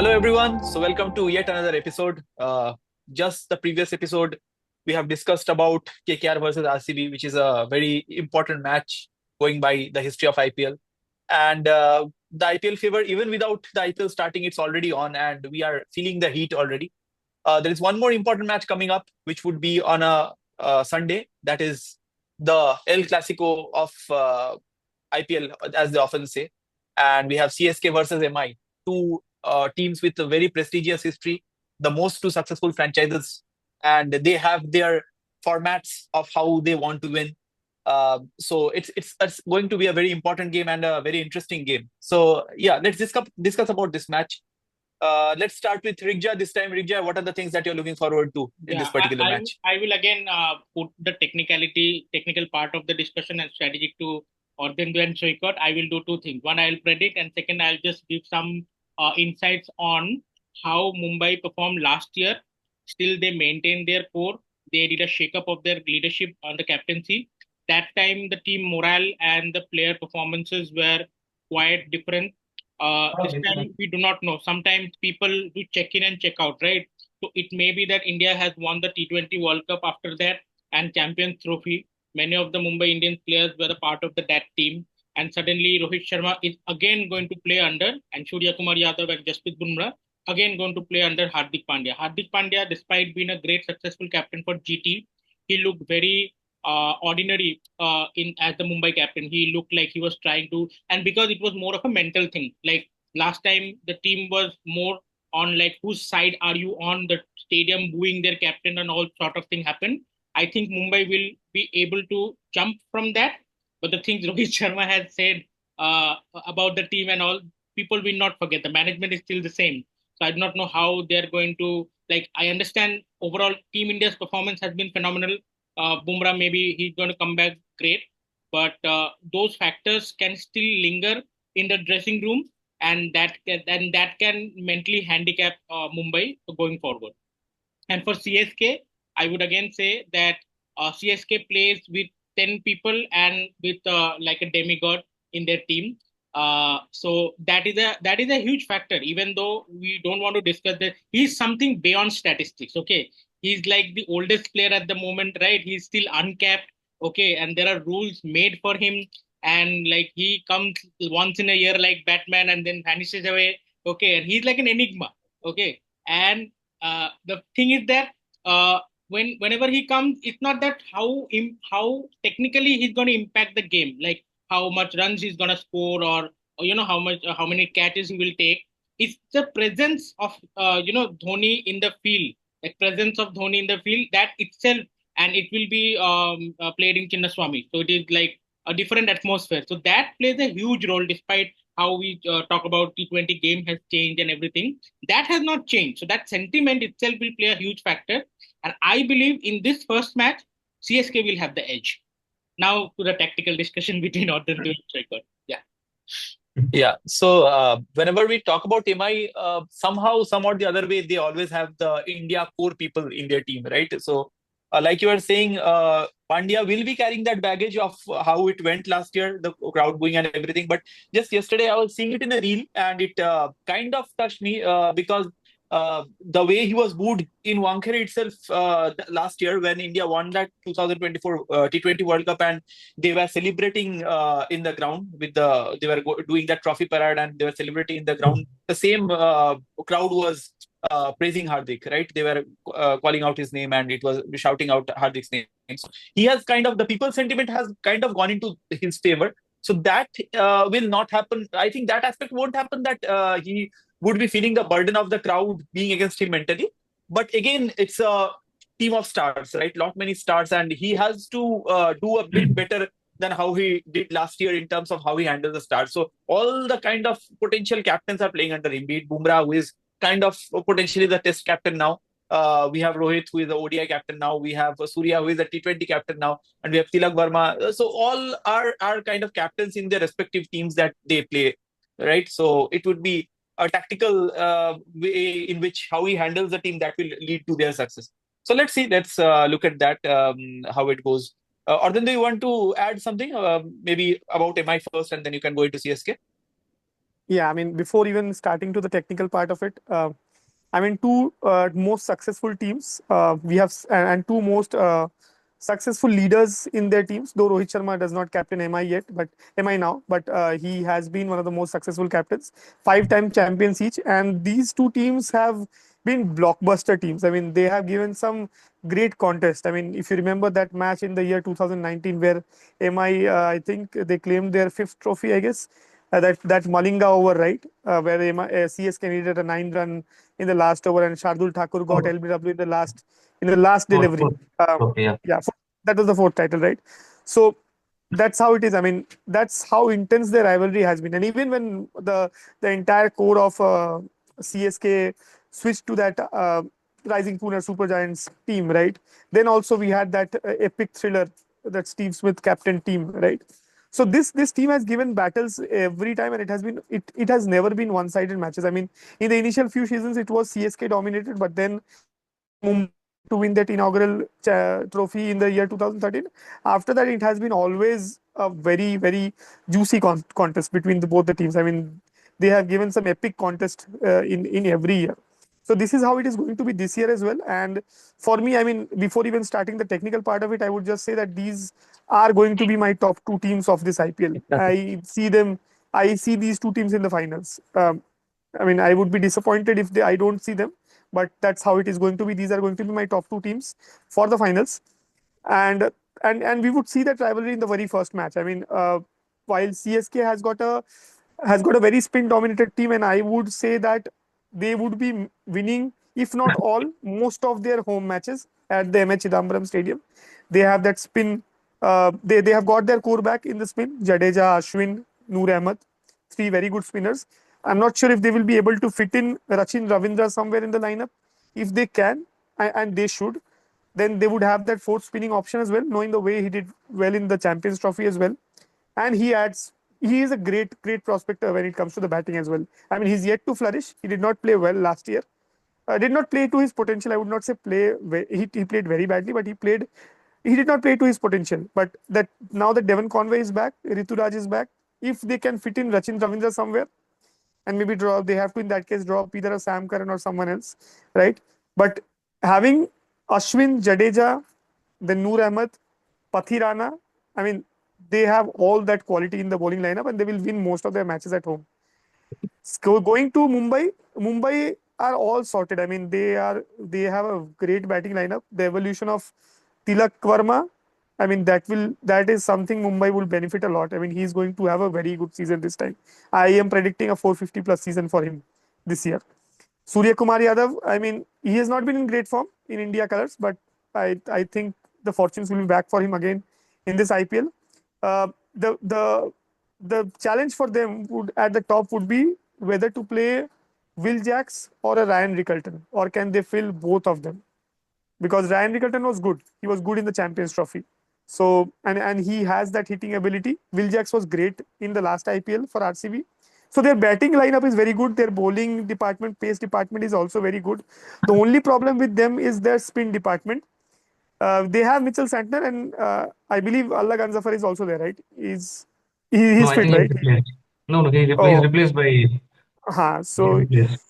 Hello, everyone. So, welcome to yet another episode. Just the previous episode, we have discussed about KKR versus RCB, which is a very important match going by the history of IPL. And the IPL fever, even without the IPL starting, it's already on, and we are feeling the heat already. There is one more important match coming up, which would be on a Sunday. That is the El Clasico of IPL, as they often say. And we have CSK versus MI, two teams with a very prestigious history, the most two successful franchises, and they have their formats of how they want to win. So it's going to be a very important game and a very interesting game. So yeah, let's discuss about this match. Let's start with Rigja this time. Rigja, what are the things that you're looking forward to in this Yeah, particular match? I will again put the technical part of the discussion and strategic to Ordendu and Shoikot. I will do two things. One, I'll predict, and second, I'll just give some insights on how Mumbai performed last year. Still, they maintained their core. They did a shake-up of their leadership on the captaincy. That time, the team morale and the player performances were quite different. This time, we do not know. Sometimes people do check in and check out, right? So it may be that India has won the T20 World Cup after that and Champions Trophy. Many of the Mumbai Indians players were a part of that team. And suddenly Rohit Sharma is again going to play under, and Surya Kumar Yadav and Jasprit Bumrah again going to play under Hardik Pandya. Hardik Pandya, despite being a great successful captain for GT, he looked very ordinary in as the Mumbai captain. He looked like he was trying to, and because it was more of a mental thing. Like last time, the team was more on like whose side are you on, the stadium booing their captain and all sort of thing happen. I think Mumbai will be able to jump from that. But the things Rohit Sharma has said about the team and all, people will not forget. The management is still the same. So I do not know how they're going to, like, I understand overall Team India's performance has been phenomenal. Bumrah, maybe he's going to come back great. But those factors can still linger in the dressing room, and that can mentally handicap Mumbai going forward. And for CSK, I would again say that CSK plays with 10 people and with like a demigod in their team. So that is a huge factor. Even though we don't want to discuss that, he's something beyond statistics. Okay, he's like the oldest player at the moment, right? He's still uncapped. Okay, and there are rules made for him, and like he comes once in a year like Batman and then vanishes away. Okay, and he's like an enigma. Okay, and the thing is that whenever he comes, it's not that how technically he's going to impact the game, like how much runs he's going to score, or how many catches he will take. It's the presence of Dhoni in the field, the presence of Dhoni in the field that itself, and it will be played in Chinnaswamy, so it is like a different atmosphere. So that plays a huge role, despite how we talk about T20 game has changed and everything. That has not changed. So that sentiment itself will play a huge factor. And I believe in this first match, CSK will have the edge. Now to the tactical discussion between Order and Striker. Yeah. Yeah. So whenever we talk about MI, somehow, somewhat the other way, they always have the India core people in their team, right? So, like you were saying, Pandya will be carrying that baggage of how it went last year, the crowd going and everything. But just yesterday, I was seeing it in a reel, and it kind of touched me because the way he was booed in Wankhede itself last year when India won that 2024 T20 World Cup, and they were celebrating in the ground with they were doing that trophy parade and they were celebrating in the ground. The same crowd was praising Hardik, right? They were calling out his name and it was shouting out Hardik's name. So he has kind of, the people sentiment has kind of gone into his favor. So that will not happen. I think that aspect won't happen, that he would be feeling the burden of the crowd being against him mentally. But again, it's a team of stars, right? Lot many stars, and he has to do a bit better than how he did last year in terms of how he handles the stars. So all the kind of potential captains are playing under him. Be it Bumrah, who is kind of potentially the Test captain now. We have Rohit, who is the ODI captain now. We have Surya, who is the T20 captain now, and we have Tilak Verma. So all are kind of captains in their respective teams that they play, right? So it would be a tactical way in which how he handles the team that will lead to their success. So let's see. Let's look at that, how it goes. Or then, do you want to add something? Maybe about MI first, and then you can go into CSK. Yeah, I mean, before even starting to the technical part of it, I mean, two most successful teams we have, and two most successful leaders in their teams. Though Rohit Sharma does not captain MI yet, but MI now, but he has been one of the most successful captains, five-time champions each, and these two teams have been blockbuster teams. I mean, they have given some great contest. I mean, if you remember that match in the year 2019 where MI, I think they claimed their fifth trophy, I guess. That Malinga over, right, where CSK needed a 9 run in the last over, and Shardul Thakur got Oh, LBW in the last fourth, delivery. fourth. Okay, yeah. Yeah, that was the fourth title, right? So that's how it is. I mean, that's how intense their rivalry has been. And even when the entire core of CSK switched to that Rising Pune Super Giants team, right? Then also we had that epic thriller, that Steve Smith captain team, right? So this team has given battles every time, and it has never been one sided matches. I mean, in the initial few seasons it was CSK dominated, but then when Mumbai came to win that inaugural trophy in the year 2013, after that it has been always a very juicy contest between both the teams. I mean, they have given some epic contest in every year. So this is how it is going to be this year as well. And for me, I mean, before even starting the technical part of it, I would just say that these are going to be my top two teams of this IPL. I see these two teams in the finals. I mean, I would be disappointed if I don't see them, but that's how it is going to be. These are going to be my top two teams for the finals, and and we would see that rivalry in the very first match. I mean, while CSK has got a very spin dominated team, and I would say that they would be winning, if not all, most of their home matches at the MH Chidambaram Stadium. They have that spin. They have got their core back in the spin. Jadeja, Ashwin, Noor Ahmed, three very good spinners. I'm not sure if they will be able to fit in Rachin Ravindra somewhere in the lineup. If they can, and they should, then they would have that fourth spinning option as well, knowing the way he did well in the Champions Trophy as well. And he is a great prospector when it comes to the batting as well. I mean, he's yet to flourish. He did not play well last year. Did not play to his potential. I would not say play. He played very badly, but He did not play to his potential. But that now that Devon Conway is back, Rituraj is back. If they can fit in Rachin Ravindra somewhere, and maybe draw, they have to in that case drop either a Sam Curran or someone else, right? But having Ashwin, Jadeja, then Noor Ahmed, Pathirana, I mean, they have all that quality in the bowling lineup, and they will win most of their matches at home. Going to Mumbai are all sorted. I mean, they have a great batting lineup. The evolution of Tilak Verma, I mean, that is something Mumbai will benefit a lot. I mean, he's going to have a very good season this time. I am predicting a 450 plus season for him this year. Surya Kumar Yadav, I mean, he has not been in great form in India colors, but I think the fortunes will be back for him again in this IPL. Uh, the the the challenge for them would at the top would be whether to play Will Jacks or a Ryan Rickelton, or can they fill both of them? Because Ryan Rickelton was good. He was good in the Champions Trophy. So and he has that hitting ability. Will Jacks was great in the last IPL for RCB. So their batting lineup is very good. Their bowling department, pace department is also very good. The only problem with them is their spin department. They have Mitchell Santner, and I believe Allah Ganzafar is also there, right? No, He's I fit, think he's right? replaced. No, no, he's Oh, replaced by he's so replaced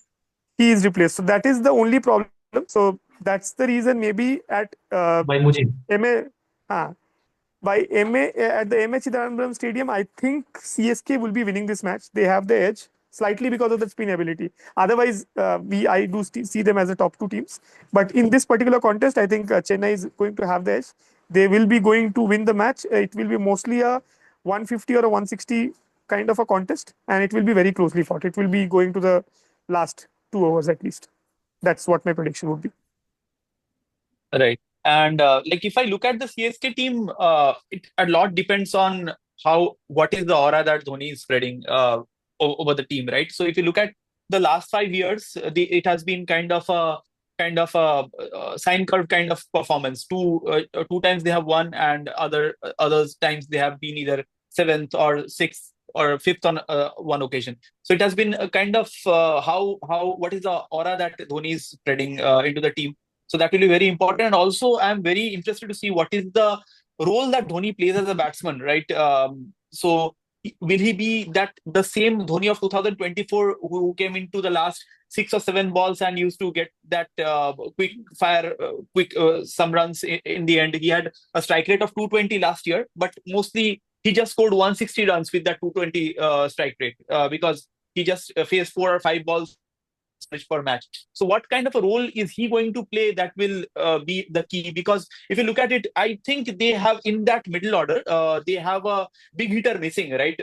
he is replaced. So that is the only problem. So that's the reason maybe at by Mujib. MA, uh, by MA at the MH Chidambaram Stadium, I think CSK will be winning this match. They have the edge slightly because of the spin ability. Otherwise, I do see them as the top two teams. But in this particular contest, I think Chennai is going to have the edge. They will be going to win the match. It will be mostly a 150 or a 160 kind of a contest, and it will be very closely fought. It will be going to the last 2 hours at least. That's what my prediction would be. Right. And like if I look at the CSK team, it a lot depends on what is the aura that Dhoni is spreading over the team, right? So if you look at the last 5 years, it has been kind of a sine curve kind of performance. Two times they have won, and others times they have been either seventh or sixth or fifth on one occasion. So it has been a kind of how what is the aura that Dhoni is spreading into the team. So that will be very important. And also, I'm very interested to see what is the role that Dhoni plays as a batsman, right? So will he be that the same Dhoni of 2024 who came into the last 6 or 7 balls and used to get that quick some runs in the end? He had a strike rate of 220 last year, but mostly he just scored 160 runs with that 220 strike rate because he just faced 4 or 5 balls per match. So, what kind of a role is he going to play that will be the key? Because if you look at it, I think they have in that middle order, they have a big hitter missing, right?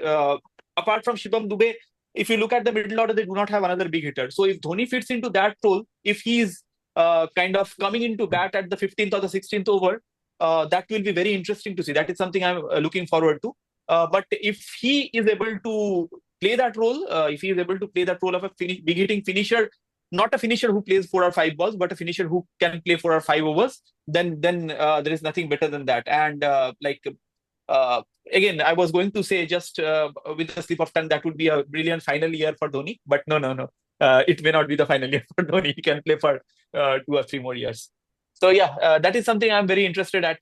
Apart from Shivam Dube, if you look at the middle order, they do not have another big hitter. So, if Dhoni fits into that role, if he's kind of coming into bat at the 15th or the 16th over, that will be very interesting to see. That is something I'm looking forward to. But if he is able to play that role, if he is able to play that role of a big hitting finisher, not a finisher who plays 4 or 5 balls, but a finisher who can play 4 or 5 overs, then there is nothing better than that. And uh, again, I was going to say just with a slip of tongue, that would be a brilliant final year for Dhoni, but no, no, no. It may not be the final year for Dhoni. He can play for 2 or 3 more years. So yeah, that is something I'm very interested at.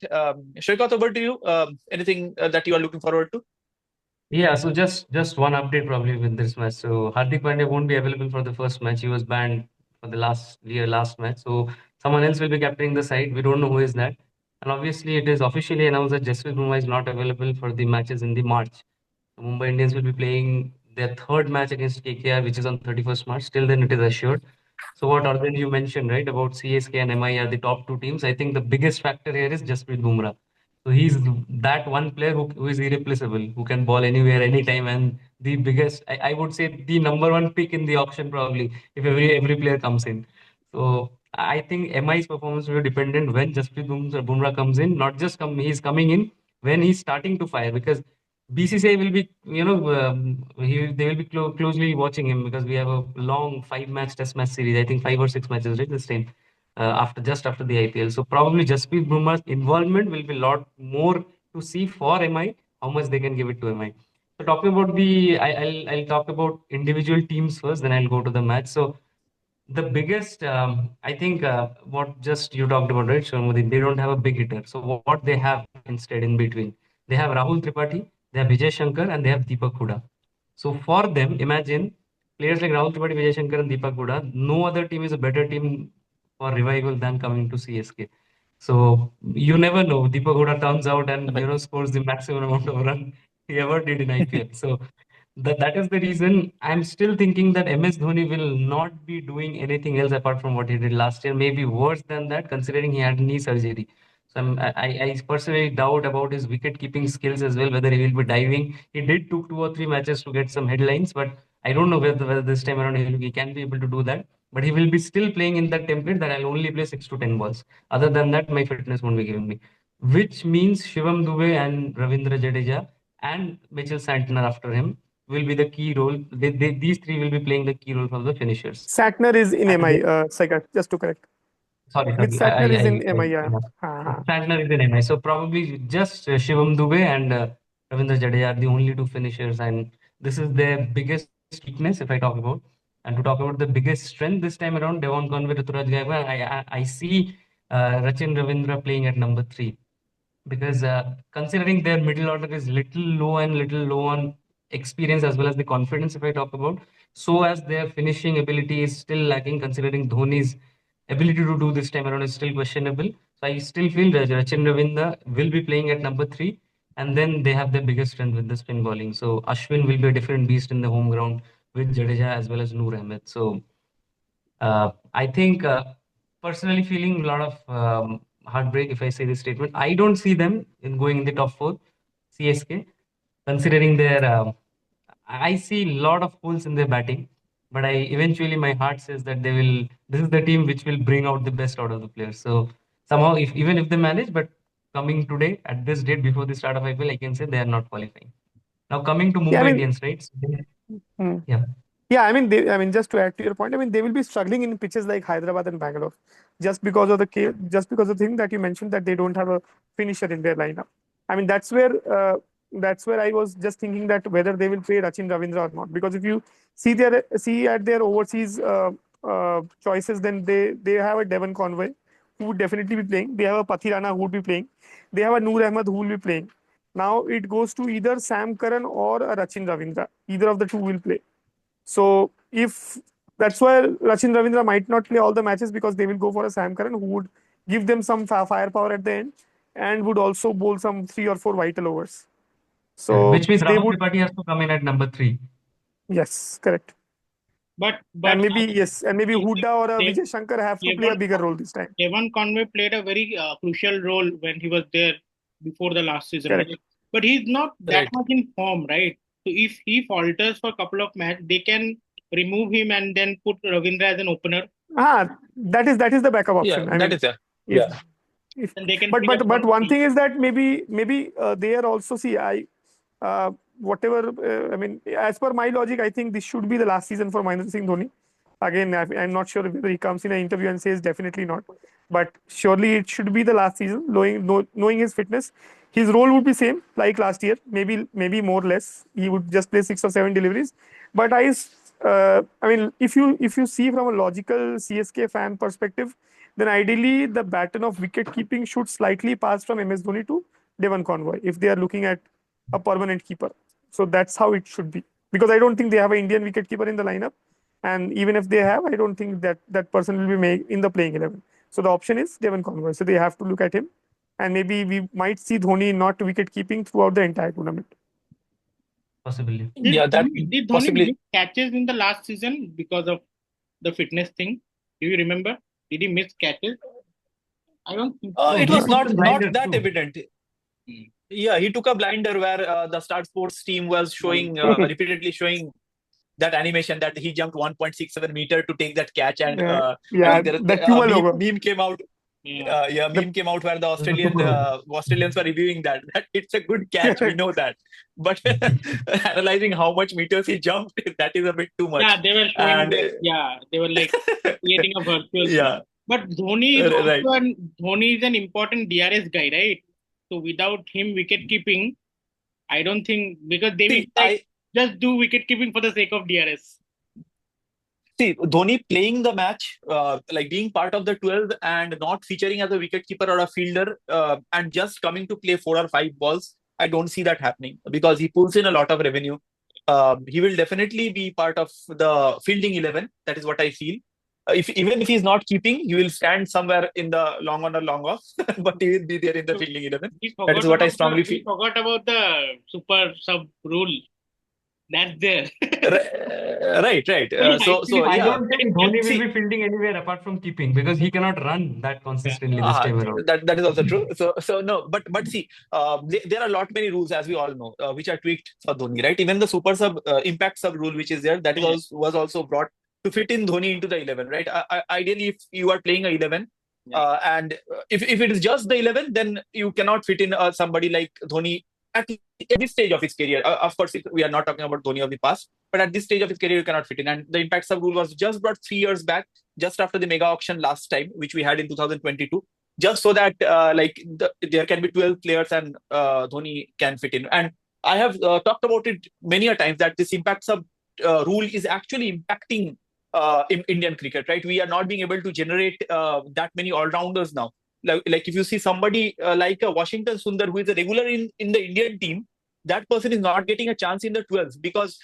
Shoykot, over to you. Anything that you are looking forward to? Yeah, so just one update probably with this match. So Hardik Pandya won't be available for the first match. He was banned for the last match. So someone else will be captaining the side. We don't know who is that. And obviously it is officially announced that Jasprit Bumrah is not available for the matches in the March. The Mumbai Indians will be playing their third match against KKR, which is on 31st March. Till then, it is assured. So what Arvind you mentioned, right, about CSK and MI are the top two teams. I think the biggest factor here is Jasprit Bumrah. So he's that one player who is irreplaceable, who can ball anywhere, anytime, and the biggest, I would say, the number one pick in the auction probably if every player comes in. So I think MI's performance will be dependent when Bumrah comes in, not just he's coming in when he's starting to fire because BCCI will be, they will be closely watching him because we have a long 5 match test match series. I think 5 or 6 matches, right, this time after the IPL. So probably Jasprit Bumrah's involvement will be a lot more to see for MI, how much they can give it to MI. So talking about I'll talk about individual teams first, then I'll go to the match. So the biggest, I think, what just you talked about, right, Sharmudi, they don't have a big hitter. So what they have instead in between, they have Rahul Tripathi, they have Vijay Shankar, and they have Deepak Huda. So for them, imagine players like Rahul Tripathi, Vijay Shankar, and Deepak Huda. No other team is a better team for revival than coming to CSK. So you never know. Deepak Huda turns out and Right. scores the maximum amount of run he ever did in IPL. So that is the reason I'm still thinking that MS Dhoni will not be doing anything else apart from what he did last year. Maybe worse than that, considering he had knee surgery. So I personally doubt about his wicket keeping skills as well, whether he will be diving. He did took 2 or 3 matches to get some headlines, but I don't know whether this time around he can be able to do that. But he will be still playing in that template that I'll only play 6 to 10 balls. Other than that, my fitness won't be giving me. Which means Shivam Dube and Ravindra Jadeja and Mitchell Santner after him will be the key role. These three will be playing the key role for the finishers. Santner is in And MI, Saika, just to correct. Mitch sorry, Santner is in MI, yeah. Santner is in MI. So probably just Shivam Dube and Ravindra Jadeja are the only two finishers, and this is their biggest weakness if I talk about. And to talk about the biggest strength this time around, Devon Conway, Ruturaj Gaikwad, I see Rachin Ravindra playing at number 3 because considering their middle order is little low on experience as well as the confidence if I talk about, so as their finishing ability is still lacking considering Dhoni's ability to do this time around is still questionable. So I still feel that Rachin Ravindra will be playing at number 3, and then they have the biggest strength with the spin bowling. So Ashwin will be a different beast in the home ground with Jadeja as well as Noor Ahmed. So I think personally feeling a lot of heartbreak if I say this statement. I don't see them in going in the top 4, CSK, considering their. I see a lot of holes in their batting, but I eventually my heart says that they will. This is the team which will bring out the best out of the players. So somehow, if even if they manage, but coming today at this date before the start of IPL, I can say they are not qualifying. Now coming to Yeah, I Mumbai mean, Indians, right? hmm. Yeah. Yeah, I mean, just to add to your point, I mean, they will be struggling in pitches like Hyderabad and Bangalore, just because of the thing that you mentioned that they don't have a finisher in their lineup. I mean, that's where I was just thinking that whether they will play Rachin Ravindra or not. Because if you see at their overseas choices, then they have a Devon Conway who would definitely be playing. They have a Pathirana who would be playing. They have a Noor Ahmed who will be playing. Now it goes to either Sam Curran or Rachin Ravindra. Either of the two will play. So if that's why Rachin Ravindra might not play all the matches, because they will go for a Sam Curran who would give them some firepower at the end and would also bowl some 3 or 4 vital overs. Yeah, So which means they Rahul would, Tripathi has to come in at number 3. yes, correct. But And maybe, yes, and maybe Devon Huda or Vijay Shankar have to play a bigger role this time. Devon Conway played a very crucial role when he was there before the last season. Correct. But he's not that Right. much in form, right? So if he falters for a couple of matches, they can remove him and then put Ravindra as an opener. That is the backup Yeah, option. I that mean, is yeah. if, Yeah. if And they can but play a but front one three. thing is that maybe they are also, see, whatever, I mean, as per my logic, I think this should be the last season for Mahendra Singh Dhoni. Again, I'm not sure whether he comes in an interview and says definitely not, but surely it should be the last season. Knowing his fitness, his role would be same like last year, maybe more or less. He would just play 6 or 7 deliveries. But I mean, if you see from a logical CSK fan perspective, then ideally the baton of wicket keeping should slightly pass from MS Dhoni to Devon Conway if they are looking at a permanent keeper. So that's how it should be, because I don't think they have an Indian wicket keeper in the lineup, and even if they have, I don't think that person will be made in the playing 11. So the option is Devon Conway. So they have to look at him, and maybe we might see Dhoni not wicket keeping throughout the entire tournament. Possibly. Yeah, that Did Dhoni possibly. miss catches in the last season because of the fitness thing? Do you remember? Did he miss catches? I don't think so. It He was took the not blinder that too. evident. Hmm. Yeah, he took a blinder where the Star Sports team was showing repeatedly showing that animation that he jumped 1.67 meter to take that catch, and Yeah, like the Puma logo. meme came out. Yeah. Meme came out where the Super. Australians were reviewing that it's a good catch. We know that, but analyzing how much meters he jumped, that is a bit too much. Yeah, they were showing And they were like creating a virtual thing. yeah, But Dhoni is right. also Dhoni is an important DRS guy, right? So without him wicket keeping, I don't think, because they will See, just do wicket keeping for the sake of DRS. See, Dhoni playing the match, like being part of the 12 and not featuring as a wicketkeeper or a fielder, and just coming to play 4 or 5 balls, I don't see that happening because he pulls in a lot of revenue. He will definitely be part of the fielding 11. That is what I feel. Even if he's not keeping, he will stand somewhere in the long on or long off, but he will be there in the So fielding 11. he That is what I strongly he feel. forgot about the super sub rule. That's there. Right. I Yeah. don't think Dhoni will See, be fielding anywhere apart from keeping because he cannot run that consistently this time around. that is also true. So no, but see, there are a lot many rules, as we all know, which are tweaked for Dhoni, right? Even the super sub impact sub rule, which is there, that is also, was also brought to fit in Dhoni into the 11, right? Ideally, if you are playing a 11, and if it is just the 11, then you cannot fit in somebody like Dhoni at this stage of his career. Of course, we are not talking about Dhoni of the past, but at this stage of his career, you cannot fit in. And the impact sub rule was just brought 3 years back, just after the mega auction last time, which we had in 2022, just so that there can be 12 players and Dhoni can fit in. And I have talked about it many a times that this impact sub rule is actually impacting in Indian cricket, right? We are not being able to generate that many all-rounders now. Like if you see somebody like a Washington Sundar, who is a regular in the Indian team, that person is not getting a chance in the 12s because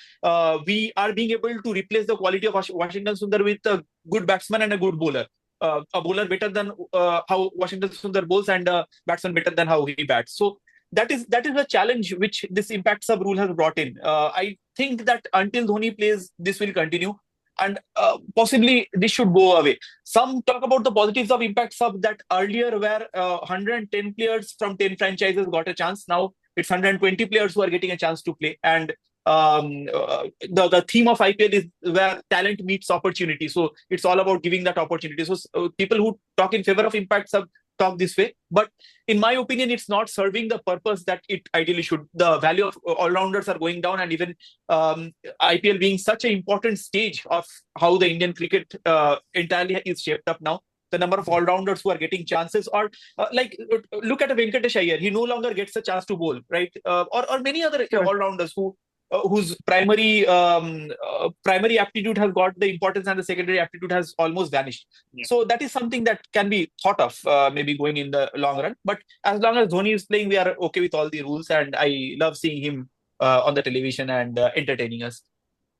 we are being able to replace the quality of Washington Sundar with a good batsman and a good bowler. A bowler better than how Washington Sundar bowls and a batsman better than how he bats. So that is a challenge which this impact sub rule has brought in. I think that until Dhoni plays, this will continue. And possibly this should go away. Some talk about the positives of impact sub, that earlier where 110 players from 10 franchises got a chance. Now it's 120 players who are getting a chance to play. And the theme of IPL is where talent meets opportunity. So it's all about giving that opportunity. So people who talk in favor of impact sub talk this way. But in my opinion, it's not serving the purpose that it ideally should. The value of all-rounders are going down, and even IPL being such an important stage of how the Indian cricket entirely is shaped up now, the number of all-rounders who are getting chances, or look at a Venkatesh Iyer, he no longer gets a chance to bowl, right? Or many other all-rounders who whose primary aptitude has got the importance and the secondary aptitude has almost vanished. Yeah. So that is something that can be thought of maybe going in the long run. But as long as Dhoni is playing, we are okay with all the rules, and I love seeing him on the television and entertaining us.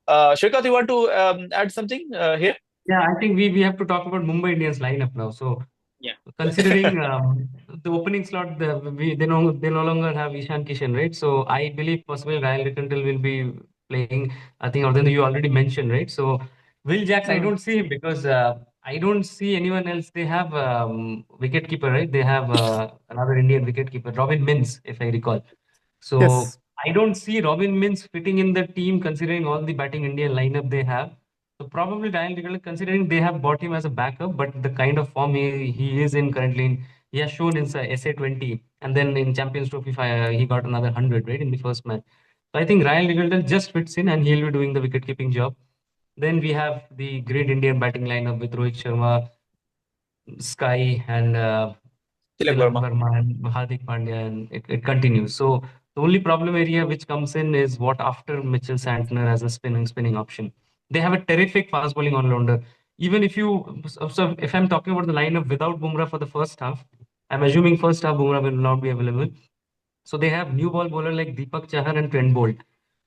Shrikant, you want to add something here? Yeah, I think we have to talk about Mumbai Indians lineup now. So Yeah. considering the opening slot, they no longer have Ishan Kishan, right? So I believe possibly Ryan Rickentel will be playing. I think Ardhan, you already mentioned, right? So Will Jacks, I Hmm. don't see him because I don't see anyone else. They have wicket keeper, right? They have another Indian wicket keeper, Robin Mins, if I recall. So Yes. I don't see Robin Mins fitting in the team considering all the batting Indian lineup they have. So probably Ryan Rickentel, considering they have bought him as a backup, but the kind of form he is in currently, he has shown in SA20, and then in Champions Trophy he got another 100, right, in the first match. So I think Ryan Rickentel just fits in and he'll be doing the wicket keeping job. Then we have the great Indian batting lineup with Rohit Sharma, Sky, and Tilak Tilak Verma. Verma and Hardik Pandya, and it continues. So the only problem area which comes in is what after Mitchell Santner as a spinning option. They have a terrific fast bowling all-rounder. Even if you so if I'm talking about the lineup without Bumrah for the first half, I'm assuming first half Bumrah will not be available. So they have new ball bowler like Deepak Chahar and Trent Bolt,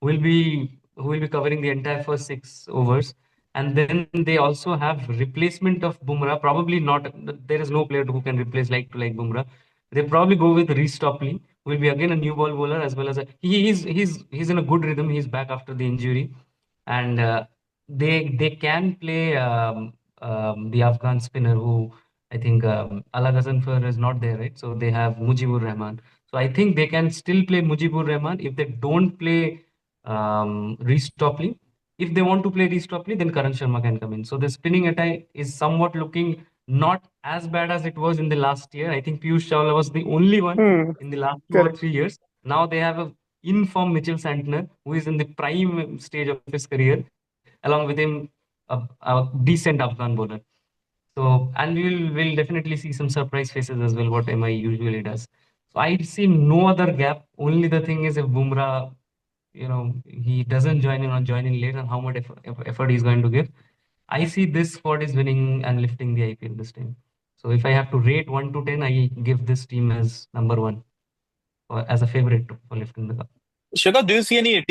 who will be covering the entire first 6 overs. And then they also have replacement of Bumrah. Probably not. There is no player who can replace like Bumrah. They probably go with Reece Topley, who will be again a new ball bowler as well as he's in a good rhythm. He's back after the injury, and they can play the Afghan spinner who I think Ala Ghazanfar is not there, right? So they have Mujibur Rahman. So I think they can still play Mujibur Rahman if they don't play Reece Topley. If they want to play Reece Topley, then Karan Sharma can come in. So the spinning attack is somewhat looking not as bad as it was in the last year. I think Piyush Chawla was the only one Hmm. in the last 2 or 3 years. Correct. Now they have a in-form Mitchell Santner, who is in the prime stage of his career, along with him a decent Afghan bowler. So, and we'll definitely see some surprise faces as well, what MI usually does. So I see no other gap. Only the thing is if Bumrah, he doesn't join in or join in late and how much effort he's going to give. I see this squad is winning and lifting the IPL this time. So if I have to rate 1 to 10, I give this team as number one or as a favorite for lifting the cup. Shrikant, do you see any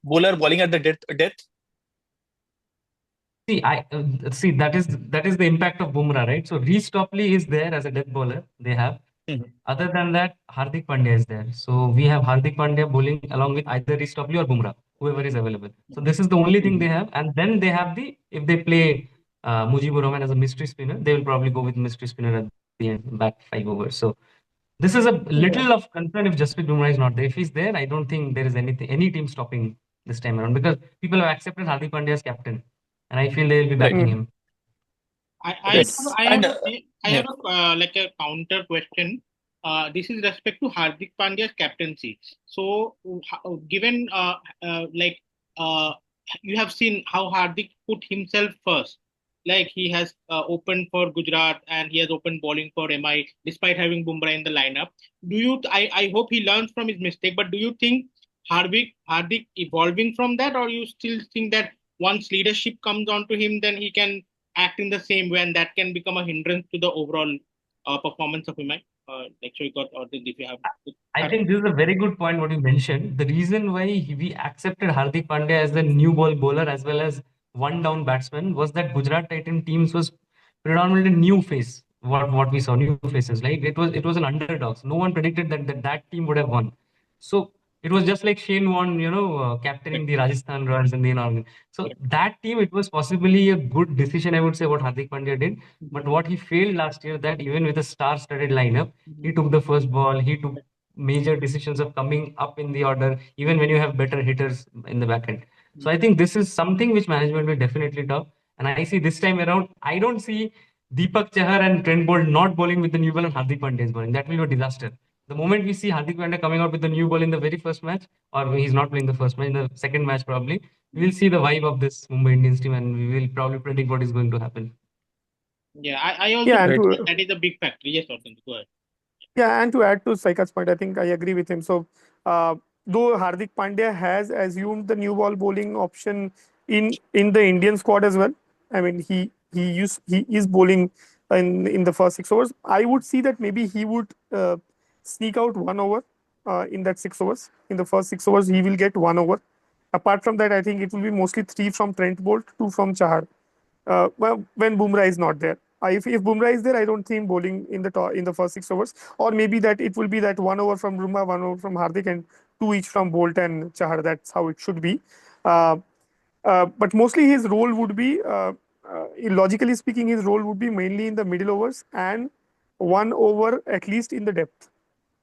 bowler bowling at the death? See that is the impact of Bumrah, right? So Reece Topley is there as a death bowler. They have. Mhm. Other than that, Hardik Pandya is there. So we have Hardik Pandya bowling along with either Reece Topley or Bumrah, whoever is available. So this is the only thing they Mhm. have. And then they have if they play Mujibur Rahman as a mystery spinner, they will probably go with mystery spinner at the end, back 5 overs. So this is a Yeah. little of concern if Jasprit Bumrah is not there. If he's there, I don't think there is any team stopping this time around because people have accepted Hardik Pandya as captain, and I feel they will be Right. backing Hmm. him. Yes. And I yeah. have like a counter question. This is respect to Hardik Pandya's captaincy. So, given like uh, you have seen how Hardik put himself first, like he has opened for Gujarat and he has opened bowling for MI despite having Bumrah in the lineup. I hope he learns from his mistake, but do you think Hardik evolving from that, or you still think that once leadership comes onto him, then he can act in the same way, and that can become a hindrance to the overall performance of him. Like Shoykot or if you have. I think this is a very good point what you mentioned. The reason why we accepted Hardik Pandya as the new ball bowler as well as one down batsman was that Gujarat Titan teams was predominantly new face. What we saw, new faces. Like it was an underdogs. No one predicted that team would have won. So it was just like Shane Warne, captaining Correct, the Rajasthan Royals in the Indian. So correct. that team, it was possibly a good decision, I would say, what Hardik Pandya did. Mhm, But what he failed last year, that even with a star-studded lineup, he mhm, took the first ball. He took major decisions of coming up in the order, even when you have better hitters in the back end. So mhm. I think this is something which management will definitely talk. And I see this time around, I don't see Deepak Chahar and Trent Bolt not bowling with the new ball and Hardik Pandya is bowling. That will be a disaster. The moment we see Hardik Pandya coming out with the new ball in the very first match, or he's not playing the first match, in the second match probably, we will see the vibe of this Mumbai Indians team and we will probably predict what is going to happen. Yeah, I also Yeah, and believe Right. that is a big factor. Yes, Arvind, go ahead. to add to Saikat's point, I think I agree with him. So, uh, though Hardik Pandya has assumed the new ball bowling option in the Indian squad as well. I mean, he is bowling in the first 6 overs. I would see that maybe he would sneak out 1 over in that 6 overs. In the first 6 overs, he will get 1 over. Apart from that, I think it will be mostly three from Trent Bolt, two from Chahar. Well, when Bumrah is not there. If Bumrah is there, I don't think bowling in the first 6 overs, or maybe that it will be that 1 over from Bumrah, 1 over from Hardik, and two each from Bolt and Chahar. That's how it should be. Uh, but mostly his role would be, logically speaking, his role would be mainly in the middle overs and 1 over at least in the depth.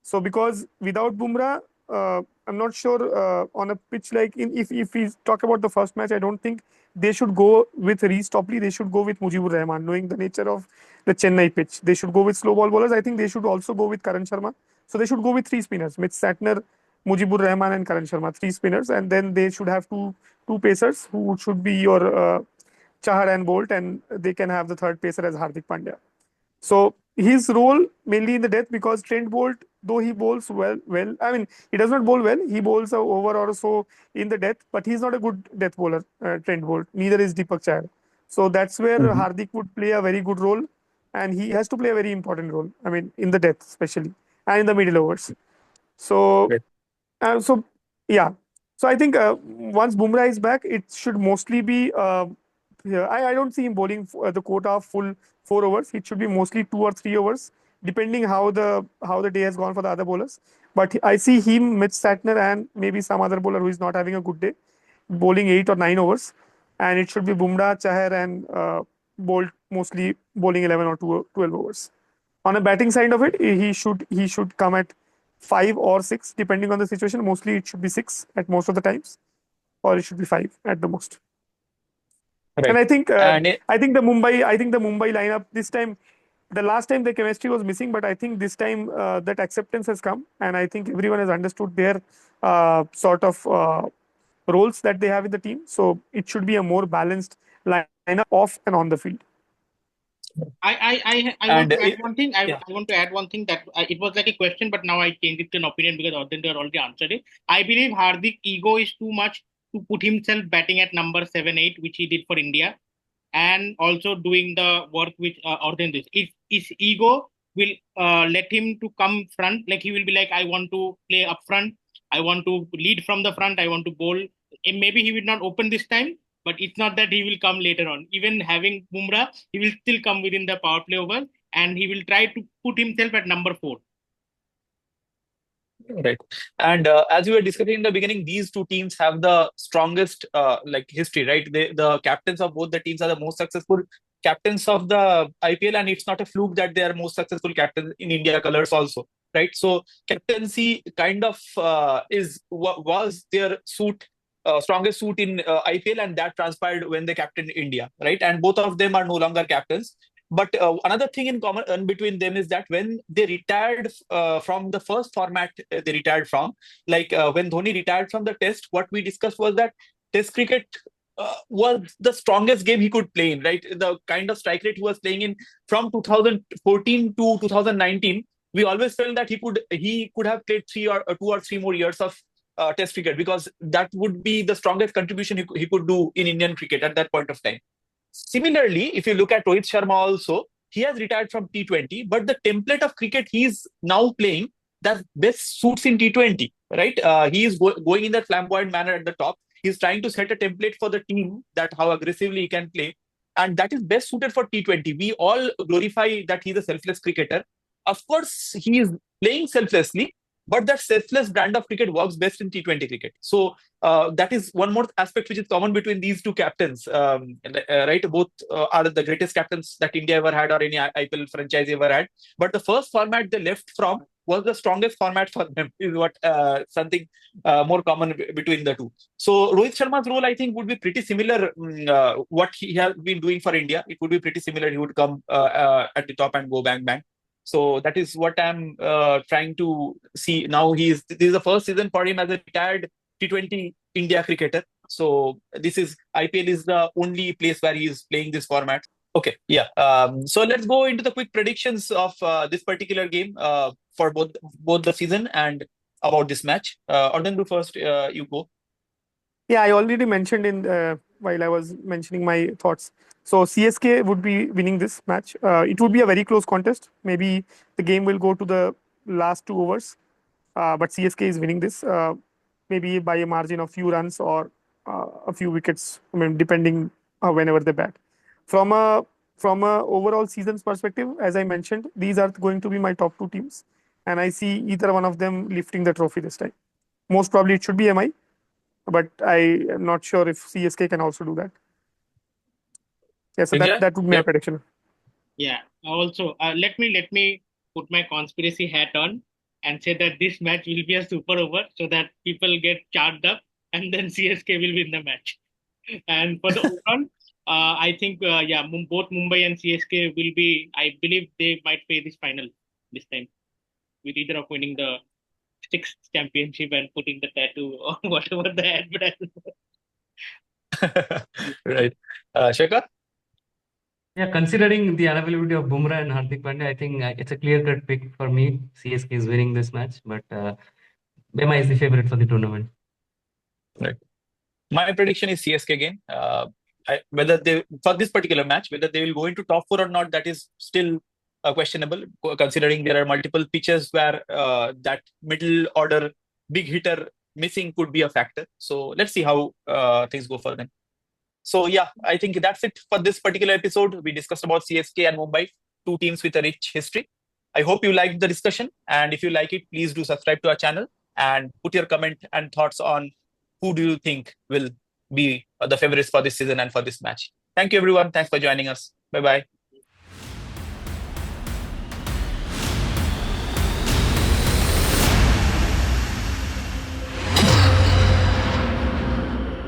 So because without Bumrah, I'm not sure on a pitch like if we talk about the first match, I don't think they should go with Reece Topley. They should go with Mujibur Rahman, knowing the nature of the Chennai pitch. They should go with slow ball bowlers. I think they should also go with Karan Sharma. So they should go with three spinners: Mitch Satner, Mujibur Rahman, and Karan Sharma. Three spinners, and then they should have two pacers who should be your Chahar and Bolt, and they can have the third pacer as Hardik Pandya. So his role mainly in the death, because Trent Bolt, though he bowls well, I mean he does not bowl well. He bowls a over or so in the death, but he's not a good death bowler. Trent Bolt, neither is Deepak Chahar. So that's where Mhm. Hardik would play a very good role, and he has to play a very important role. I mean in the death especially, and in the middle overs. So Right. so yeah. So I think once Bumrah is back, it should mostly be. Yeah, I don't see him bowling the quota of full 4 overs. It should be mostly 2 or 3 overs, depending how the day has gone for the other bowlers. But I see him, Mitch Satner, and maybe some other bowler who is not having a good day, bowling 8 or 9 overs, and it should be Bumrah, Chahar, and Bolt mostly bowling 11 or 12 overs. On a batting side of it, he should come at 5 or 6, depending on the situation. Mostly it should be 6 at most of the times, or it should be 5 at the most. And Right. And it, I think the Mumbai lineup this time, the last time the chemistry was missing, but I think this time that acceptance has come, and I think everyone has understood their sort of roles that they have in the team. So it should be a more balanced lineup off and on the field. I want and to add it, one thing. yeah. I want to add one thing that it was like a question, but now I changed it to an opinion because Ardendra already answered it. I believe Hardik ego is too much to put himself batting at number 7-8, which he did for India, and also doing the work which Ardendra is. If his ego will let him to come front, like he will be like, I want to play up front, I want to lead from the front, I want to bowl. And maybe he will not open this time, but it's not that he will come later on. Even having Bumrah, he will still come within the power play over, and he will try to put himself at number 4. Right. And as we were discussing in the beginning, these two teams have the strongest like history, right? The captains of both the teams are the most successful captains of the IPL, and it's not a fluke that they are most successful captains in India colors also, right? So captaincy kind of was their strongest suit in IPL, and that transpired when they captained India, right? And both of them are no longer captains. But another thing in common between them is that when they retired from the first format they retired from, like when Dhoni retired from the Test, what we discussed was that Test cricket was the strongest game he could play in, right? The kind of strike rate he was playing in from 2014 to 2019, we always felt that he could have played 2 or 3 more years of Test cricket, because that would be the strongest contribution he could do in Indian cricket at that point of time. Similarly, if you look at Rohit Sharma also, he has retired from T20, but the template of cricket he's now playing that best suits in T20, right? He is going in that flamboyant manner at the top. He's trying to set a template for the team that how aggressively he can play, and that is best suited for T20. We all glorify that he's a selfless cricketer. Of course, he is playing selflessly, but that selfless brand of cricket works best in T20 cricket. So that is one more aspect which is common between these two captains, right? Both are the greatest captains that India ever had, or any IPL franchise ever had. But the first format they left from was the strongest format for them, is what something more common between the two. So Rohit Sharma's role, I think, would be pretty similar. What he has been doing for India, it would be pretty similar. He would come at the top and go bang bang. So that is what I'm trying to see now. This is the first season for him as a retired T20 India cricketer. So IPL is the only place where he is playing this format. Okay, yeah. So let's go into the quick predictions of this particular game for both the season. And about this match. Arjun, first, you go. Yeah, I already mentioned in while I was mentioning my thoughts. So CSK would be winning this match. It would be a very close contest. Maybe the game will go to the last 2 overs, but CSK is winning this. Maybe by a margin of few runs or a few wickets. I mean, depending whenever they bat. From a overall season's perspective, as I mentioned, these are going to be my top two teams, and I see either one of them lifting the trophy this time. Most probably it should be MI, but I am not sure if CSK can also do that. Yeah, so Vijay? that would be my Yep. prediction. Yeah. Also, let me put my conspiracy hat on and say that this match will be a super over so that people get charged up and then CSK will win the match. And for the overall, I think both Mumbai and CSK will be. I believe they might play this final this time with either of winning the sixth championship and putting the tattoo or whatever the advertisement. Right. Shekhar? Yeah, considering the unavailability of Bumrah and Hardik Pandya, I think it's a clear-cut pick for me. CSK is winning this match, but MI is the favorite for the tournament. Right. My prediction is CSK again. Whether they for this particular match, whether they will go into top four or not, that is still questionable. Considering there are multiple pitches where that middle order big hitter missing could be a factor. So let's see how things go for them. So yeah, I think that's it for this particular episode. We discussed about CSK and Mumbai, two teams with a rich history. I hope you liked the discussion, and if you like it, please do subscribe to our channel and put your comment and thoughts on who do you think will be the favorites for this season and for this match. Thank you, everyone. Thanks for joining us. Bye bye.